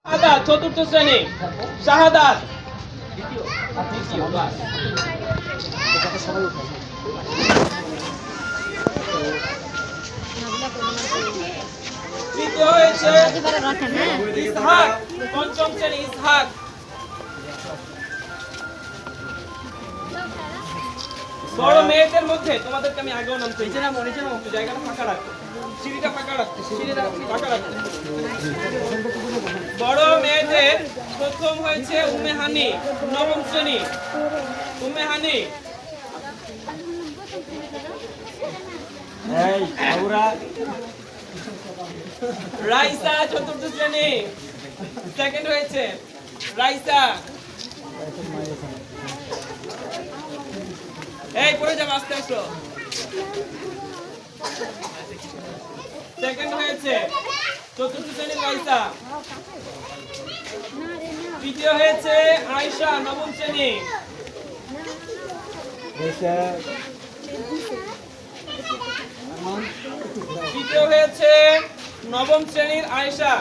শাহাদাত চতুর্থ শ্রেণী শাহাদাত দ্বিতীয় ক্লাস। তৃতীয় হয়েছে ইসহাক পঞ্চম শ্রেণী ইসহাক। বড় মেয়েদের মধ্যে তোমাদেরকে আমি আগেও নাম পেয়েছি না, মনে হচ্ছে জায়গাটা ফাঁকা রাখতে, সিঁড়িটা ফাঁকা রাখতে, সিঁড়িটা ফাঁকা রাখতে। বড় মেয়েদের প্রথম হয়েছে উম্মে হানি নবম শ্রেণী। উম্মে হানি রাইসা চতুর্থ শ্রেণী সেকেন্ড হয়েছে রাইসা। এই পড়ে যাও আস্তে আসো। সেকেন্ড হয়েছে চতুর্থ শ্রেণীর রাইসা। তৃতীয় হয়েছে আয়েশা নবম শ্রেণী। তৃতীয় হয়েছে নবম শ্রেণীর আয়েশা।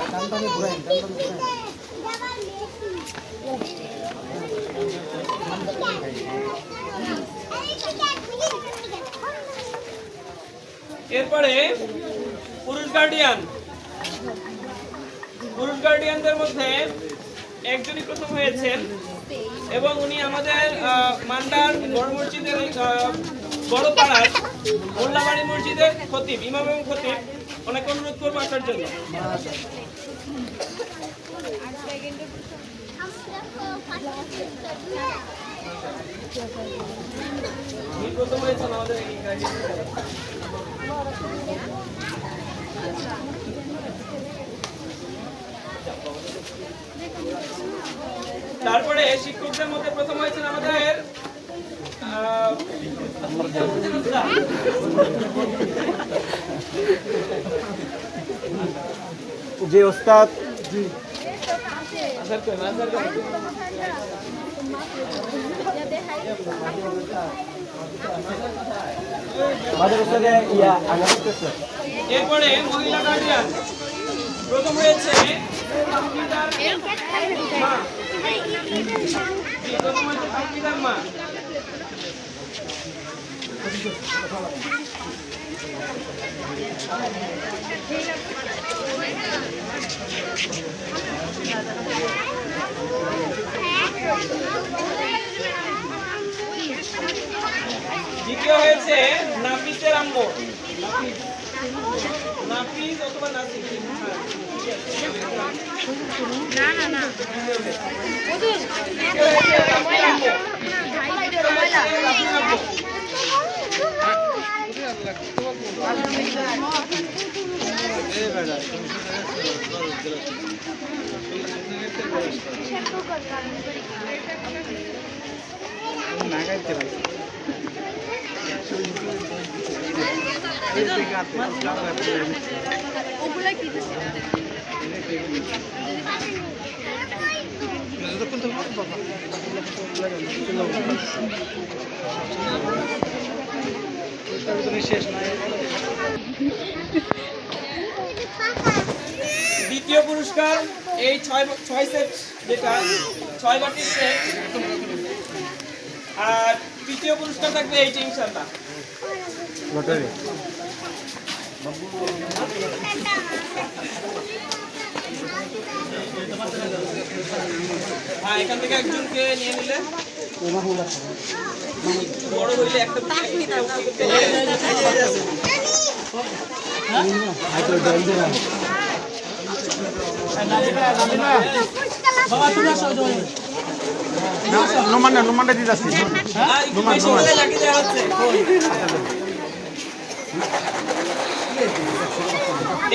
এরপরে পুরুষ গার্ডিয়ান। পুরুষ গার্ডিয়ানদের মধ্যে একজনই প্রথম হয়েছেন এবং উনি আমাদের মান্ডার বড় মসজিদের বড় পাড়ার মোল্লাবাড়ি মসজিদের খতিব, ইমাম এবং খতিব। অনেক অনুরোধ করবো আসার জন্য। প্রথম হয়েছেন আমাদের তারপরে শিক্ষকদের মধ্যে প্রথম হয়েছেন আমাদের জি ওস্তাদ। এরপরে মহিলা গার্ডিয়ান প্রথম হয়েছে মা। দ্বিতীয় হয়েছে নাফিসের আম্মু। নাফিস অথবা নাসির। না না না দ্বিতীয় পুরস্কার এই 6 সেট, যেটা 6 বাটির সেট। আর তৃতীয় পুরস্কার থাকবে এইটা ইনশাআল্লাহ। হ্যাঁ, এখান থেকে একজনকে নিয়ে নিলে বড় হইলে একটা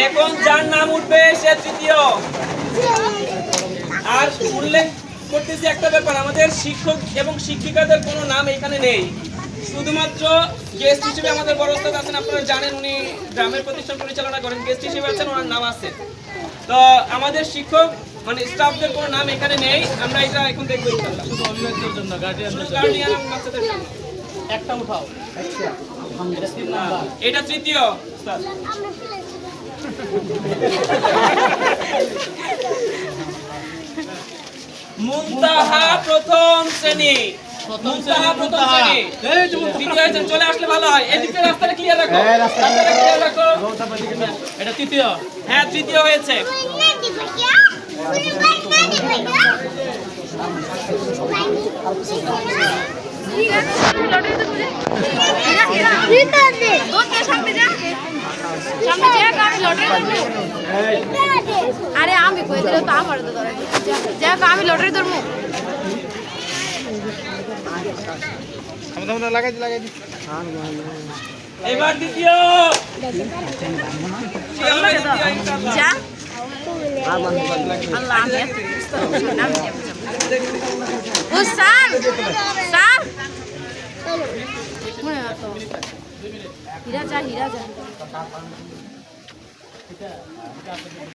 এখন যার নাম উঠবে সে তৃতীয়। আর উল্লেখ করতেছি একটা ব্যাপার, আমাদের শিক্ষক এবং শিক্ষিকাদের কোনো নাম এখানে নেই। শুধুমাত্র গেস্ট হিসেবে আমাদের বড় ওস্তাদ আছেন, আপনারা জানেন, উনি গ্রামের প্রতিষ্ঠান পরিচালনা করেন। গেস্ট হিসেবে আছেন, ওনার নাম আছে। তো আমাদের শিক্ষক মানে স্টাফদের কোনো নাম এখানে নেই। আমরা এটা এখন দেখবো ইনশাআল্লাহ। শুধু অভিভাবকদের জন্য, গার্ডিয়ান এবং বাচ্চাদের জন্য একটা উঠাও। এটা তৃতীয় উস্তাদ। মুনতাহা প্রথম শ্রেণী। মুনতাহা প্রথম শ্রেণী। দ্বিতীয় হয়েছে, চলে আসলে ভালো হয়। এদিকে রাস্তাটা ক্লিয়ার রাখো। রাস্তাটা ক্লিয়ার রাখো। এটা তৃতীয়। হ্যাঁ, তৃতীয় হয়েছে। আরে আমি কই দিলে তো আমার তো ধরে যা আমি লটারি ধরবো লাগাই দি এবার দ্বিতীয়। যা আল্লাহ আমি ও স্যার স্যার মনে না তো হীরা যা